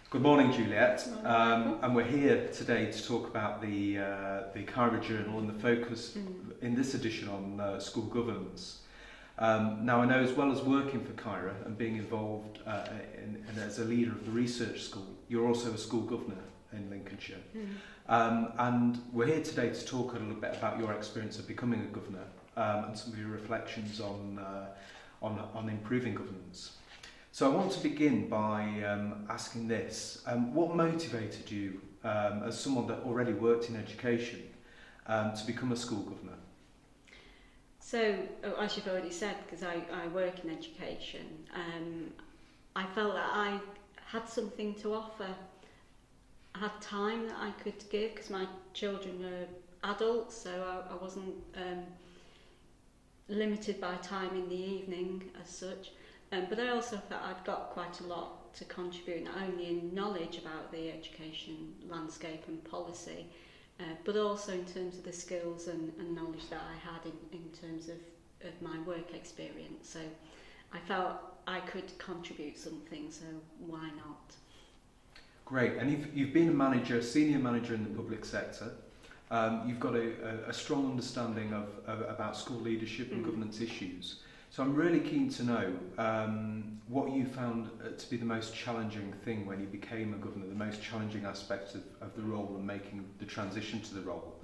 Good morning, Juliet. Good morning, and we're here today to talk about the Kyra Journal and the focus in this edition on school governance. Now, I know as well as working for Kyra and being involved as a leader of the research school, you're also a school governor in Lincolnshire. And we're here today to talk a little bit about your experience of becoming a governor and some of your reflections on improving governance. So I want to begin by asking this. What motivated you, as someone that already worked in education, to become a school governor? So, as you've already said, because I work in education, I felt that I had something to offer. I had time that I could give because my children are adults, so I wasn't limited by time in the evening as such. But I also felt I'd got quite a lot to contribute, not only in knowledge about the education landscape and policy, but also in terms of the skills and knowledge that I had in terms of my work experience. So I felt I could contribute something, so why not? Great. And you've been a manager, senior manager in the public sector. You've got a strong understanding about school leadership and governance issues. So I'm really keen to know what you found to be the most challenging thing when you became a governor, the most challenging aspect of the role and making the transition to the role,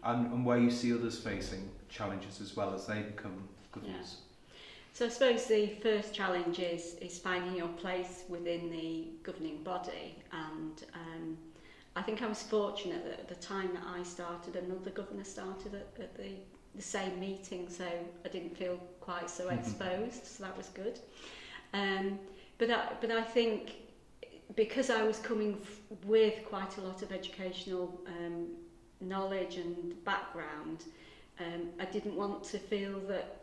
and where you see others facing challenges as well as they become governors. Yeah. So I suppose the first challenge is finding your place within the governing body, and I think I was fortunate that at the time that I started, another governor started at the same meeting, so I didn't feel quite so exposed, so that was good. But I think because I was coming with quite a lot of educational knowledge and background, I didn't want to feel that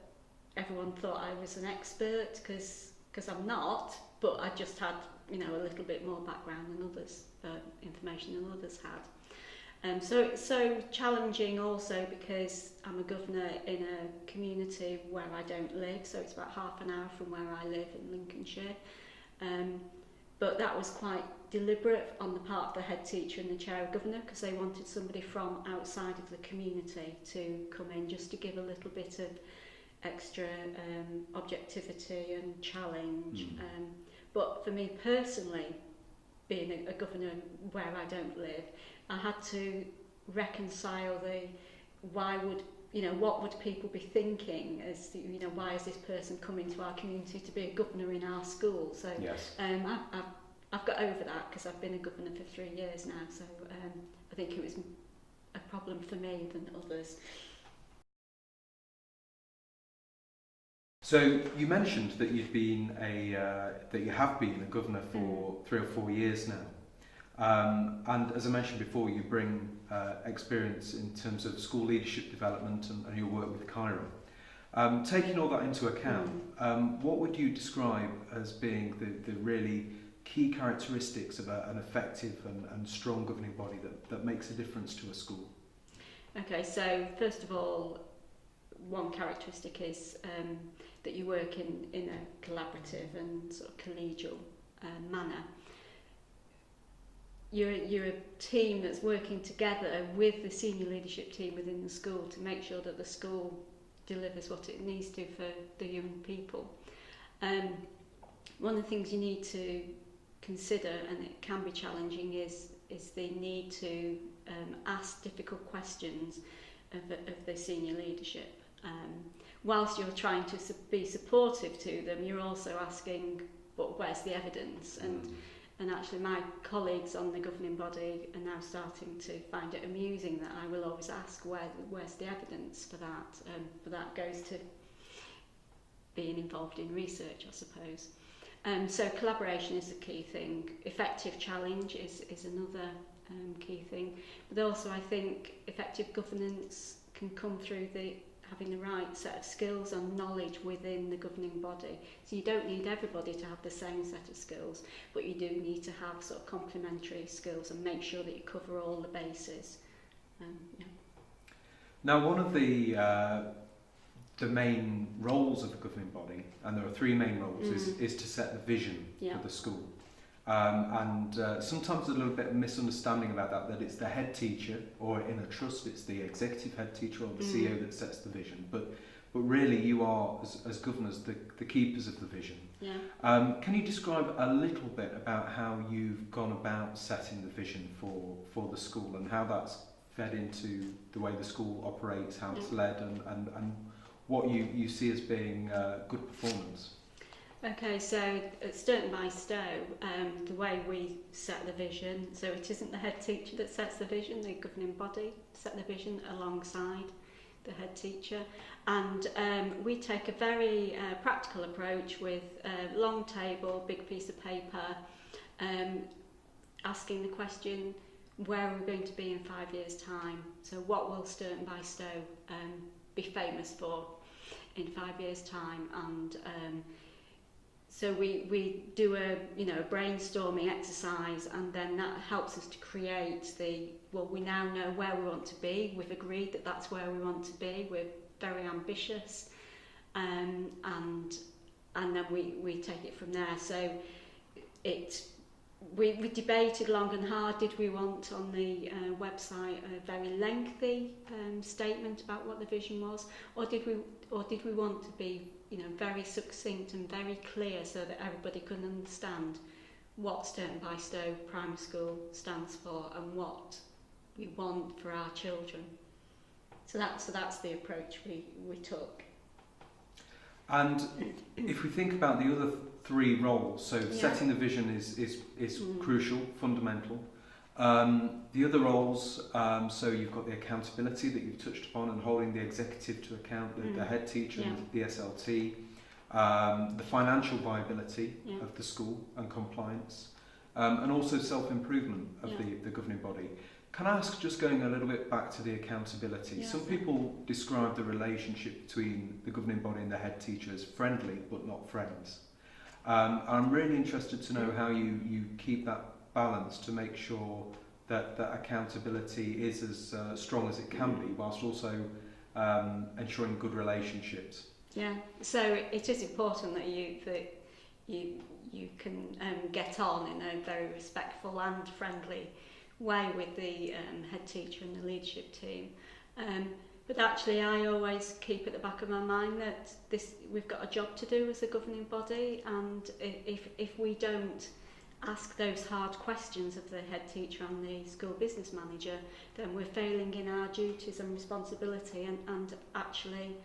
everyone thought I was an expert, because I'm not, but I just had a little bit more background than others, information than others had. So it's so challenging also because I'm a governor in a community where I don't live, so it's about half an hour from where I live in Lincolnshire. But that was quite deliberate on the part of the head teacher and the chair of governor, because they wanted somebody from outside of the community to come in just to give a little bit of extra objectivity and challenge. But for me personally, being a governor where I don't live, I had to reconcile what would people be thinking as to, why is this person coming to our community to be a governor in our school? So yes. I've got over that because I've been a governor for 3 years now, so I think it was a problem for me than others. So you mentioned that you have been a governor for 3 or 4 years now. And as I mentioned before, you bring experience in terms of school leadership development and your work with Kyra. Taking all that into account, what would you describe as being the really key characteristics of an effective and strong governing body that makes a difference to a school? Okay, so first of all, one characteristic is that you work in a collaborative and sort of collegial manner. You're a team that's working together with the senior leadership team within the school to make sure that the school delivers what it needs to for the young people. One of the things you need to consider, and it can be challenging, is the need to ask difficult questions of the senior leadership. Whilst you're trying to be supportive to them, you're also asking, but where's the evidence? And actually my colleagues on the governing body are now starting to find it amusing that I will always ask where's the evidence for that. But that goes to being involved in research, I suppose. So collaboration is the key thing. Effective challenge is another key thing. But also I think effective governance can come through having the right set of skills and knowledge within the governing body. So you don't need everybody to have the same set of skills, but you do need to have sort of complementary skills and make sure that you cover all the bases. Yeah. Now, one of the main roles of the governing body, and there are 3 main roles, is to set the vision for the school. Sometimes a little bit of misunderstanding about that it's the head teacher, or in a trust it's the executive head teacher or the CEO that sets the vision. But really you are, as governors, the keepers of the vision. Yeah. Can you describe a little bit about how you've gone about setting the vision for the school and how that's fed into the way the school operates, how it's led, and what you see as being good performance? Okay, so at Sturton by Stow, the way we set the vision, so it isn't the head teacher that sets the vision, the governing body set the vision alongside the head teacher, and we take a very practical approach with a long table, big piece of paper, asking the question, where are we going to be in 5 years' time? So what will Sturton by Stow be famous for in 5 years' time? And so we do a brainstorming exercise, and then that helps us to create we now know where we want to be. We've agreed that that's where we want to be. We're very ambitious, and then we take it from there. So we debated long and hard. Did we want on the website a very lengthy statement about what the vision was, or did we want to be very succinct and very clear so that everybody can understand what Sturton by Stow Primary School stands for and what we want for our children? So that's the approach we took. And if we think about the other three roles, so setting the vision is crucial, fundamental. The other roles, so you've got the accountability that you've touched upon and holding the executive to account, the head teacher and the SLT, the financial viability of the school and compliance, and also self-improvement of the governing body. Can I ask, just going a little bit back to the accountability, some people describe the relationship between the governing body and the head teacher as friendly but not friends. I'm really interested to know how you keep that balance to make sure that accountability is as strong as it can be, whilst also ensuring good relationships. Yeah, so it is important that you can get on in a very respectful and friendly way with the head teacher and the leadership team. But actually I always keep at the back of my mind that we've got a job to do as a governing body, and if we don't ask those hard questions of the head teacher and the school business manager, then we're failing in our duties and responsibility, and actually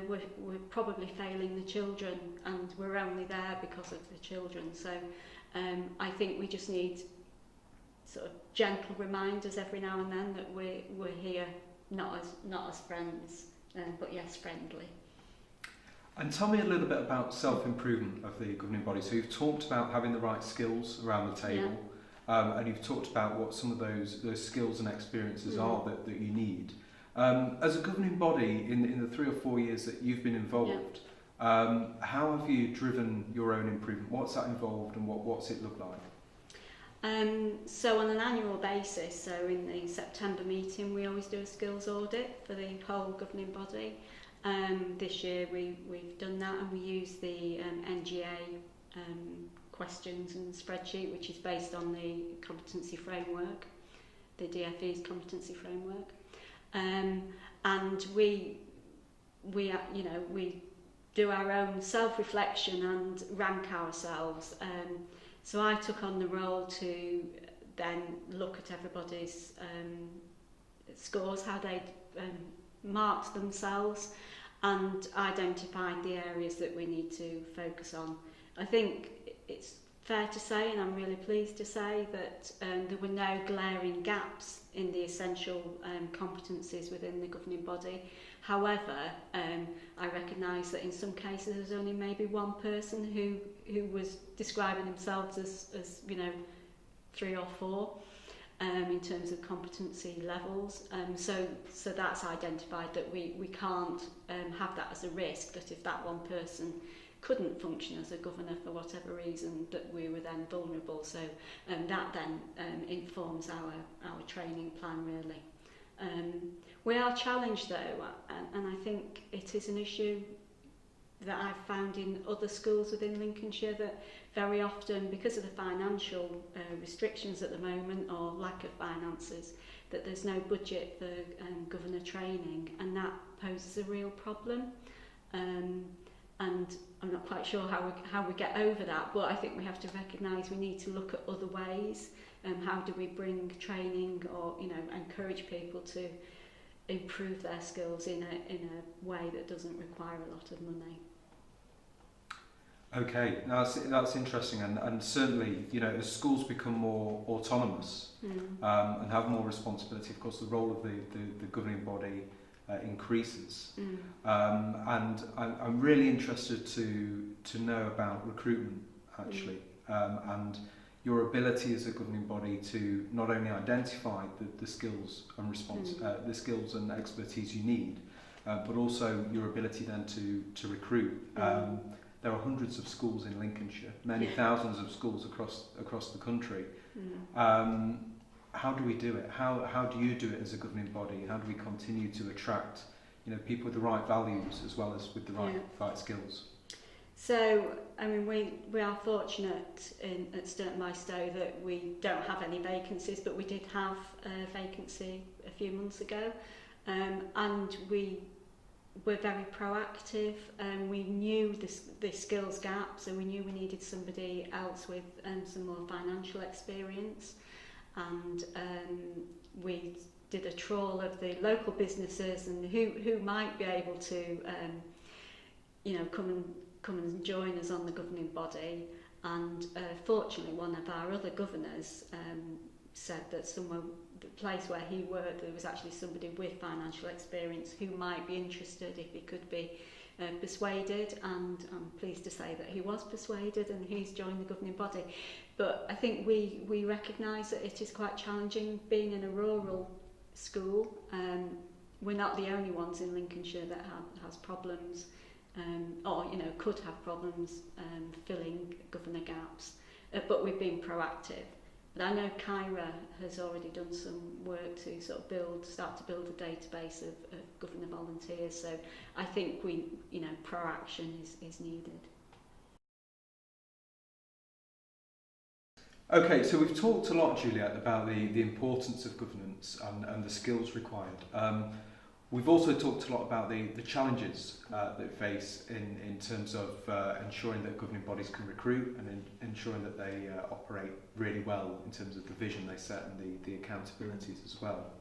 we're probably failing the children, and we're only there because of the children. So I think we just need sort of gentle reminders every now and then that we're here not as friends, but yes, friendly. And tell me a little bit about self-improvement of the governing body. So you've talked about having the right skills around the table, and you've talked about what some of those skills and experiences are that you need. As a governing body, in the 3 or 4 years that you've been involved, how have you driven your own improvement? What's that involved, and what's it look like? So on an annual basis, so in the September meeting, we always do a skills audit for the whole governing body. This year we've done that, and we use the NGA questions and spreadsheet, which is based on the competency framework, the DFE's competency framework. And we do our own self-reflection and rank ourselves. So I took on the role to then look at everybody's scores, how they'd marked themselves, and identified the areas that we need to focus on. I think it's fair to say, and I'm really pleased to say, that there were no glaring gaps in the essential competencies within the governing body. However, I recognise that in some cases there's only maybe one person who was describing themselves as 3 or 4 in terms of competency levels. So that's identified that we can't have that as a risk, that if that one person couldn't function as a governor for whatever reason, that we were then vulnerable. So that then informs our training plan, really. We are challenged though, and I think it is an issue that I've found in other schools within Lincolnshire, that very often, because of the financial restrictions at the moment or lack of finances, that there's no budget for governor training, and that poses a real problem. And I'm not quite sure how we get over that, but I think we have to recognise we need to look at other ways. How do we bring training or encourage people to improve their skills in a way that doesn't require a lot of money? Okay, that's interesting, and certainly, as schools become more autonomous and have more responsibility, of course, the role of the governing body increases. And I'm really interested to know about recruitment, actually, and your ability as a governing body to not only identify the skills and the skills and expertise you need, but also your ability then to recruit. There are hundreds of schools in Lincolnshire, many thousands of schools across the country. How do we do it? How do you do it as a governing body? How do we continue to attract people with the right values as well as with the right skills? So, I mean, we are fortunate at Sturton by Stow that we don't have any vacancies, but we did have a vacancy a few months ago, and we were very proactive. We knew the skills gap, so we knew we needed somebody else with some more financial experience, and we did a trawl of the local businesses and who might be able to come and join us on the governing body. And fortunately, one of our other governors said that the place where he worked, there was actually somebody with financial experience who might be interested if he could be persuaded, and I'm pleased to say that he was persuaded and he's joined the governing body. But I think we recognise that it is quite challenging being in a rural school. We're not the only ones in Lincolnshire that has problems, or could have problems filling governor gaps, but we've been proactive. But I know Kyra has already done some work to sort of start to build a database of governor volunteers. So I think proaction is needed. Okay, so we've talked a lot, Juliet, about the importance of governance and the skills required. We've also talked a lot about the challenges that they face in terms of ensuring that governing bodies can recruit and ensuring that they operate really well in terms of the vision they set and the accountabilities as well.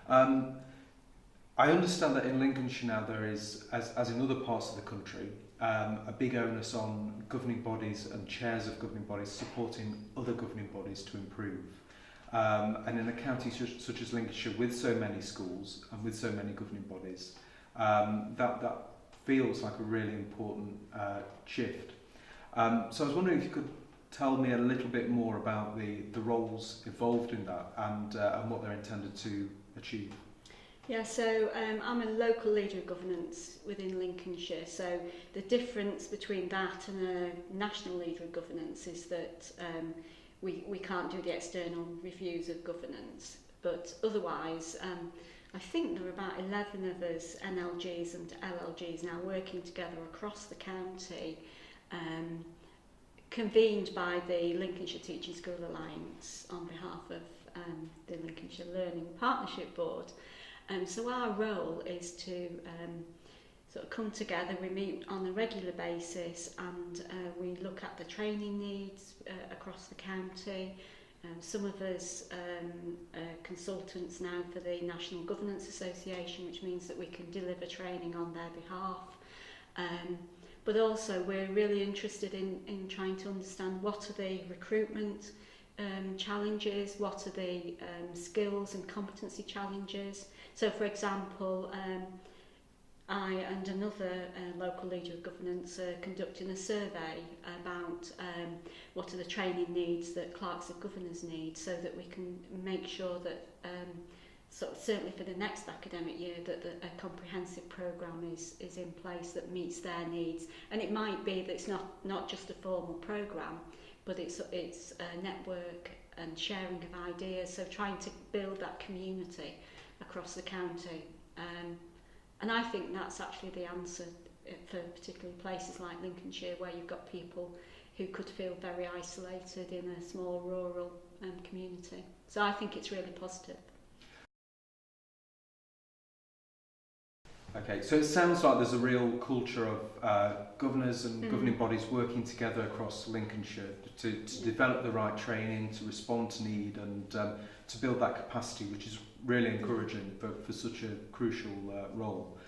I understand that in Lincolnshire now there is, as in other parts of the country, a big onus on governing bodies and chairs of governing bodies supporting other governing bodies to improve. And in a county such as Lincolnshire, with so many schools and with so many governing bodies, that feels like a really important shift. So I was wondering if you could tell me a little bit more about the roles involved in that and what they're intended to achieve. Yeah, so I'm a local leader of governance within Lincolnshire. So the difference between that and a national leader of governance is that we can't do the external reviews of governance, but otherwise I think there are about 11 of us NLGs and LLGs now working together across the county, convened by the Lincolnshire Teaching School Alliance on behalf of the Lincolnshire Learning Partnership Board. So our role is to sort of come together. We meet on a regular basis and we look at the training needs across the county. Some of us are consultants now for the National Governance Association, which means that we can deliver training on their behalf. But also we're really interested in trying to understand what are the recruitment challenges, what are the skills and competency challenges. So for example, I and another local leader of governance are conducting a survey about what are the training needs that clerks of governors need, so that we can make sure that certainly for the next academic year that a comprehensive programme is in place that meets their needs. And it might be that it's not just a formal programme, but it's a network and sharing of ideas, so trying to build that community across the county. And I think that's actually the answer for particularly places like Lincolnshire, where you've got people who could feel very isolated in a small rural community. So I think it's really positive. Okay, so it sounds like there's a real culture of governors and governing bodies working together across Lincolnshire to develop the right training, to respond to need, and to build that capacity, which is really encouraging for such a crucial role.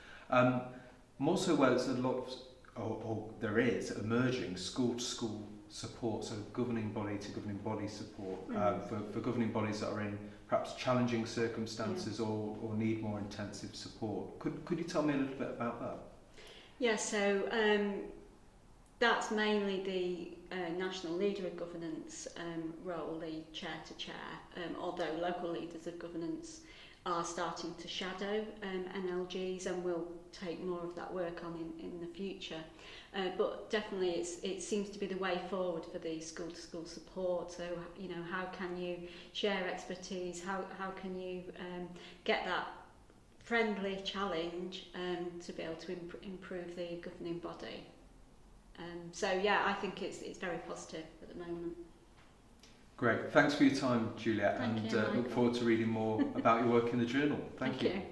More so where there's a lot of, or there is emerging school-to-school support, so governing body to governing body support for governing bodies that are in perhaps challenging circumstances or need more intensive support. Could you tell me a little bit about that? Yeah, so that's mainly the National Leader of Governance role, the chair to chair, although local leaders of governance are starting to shadow NLGs and will take more of that work on in the future. But definitely it seems to be the way forward for the school-to-school support. So, you know, how can you share expertise? How can you get that friendly challenge to be able to improve the governing body? So, yeah, I think it's very positive at the moment. Great. Thanks for your time, Juliet, Thank and you, look forward to reading more about your work in the journal. Thank you.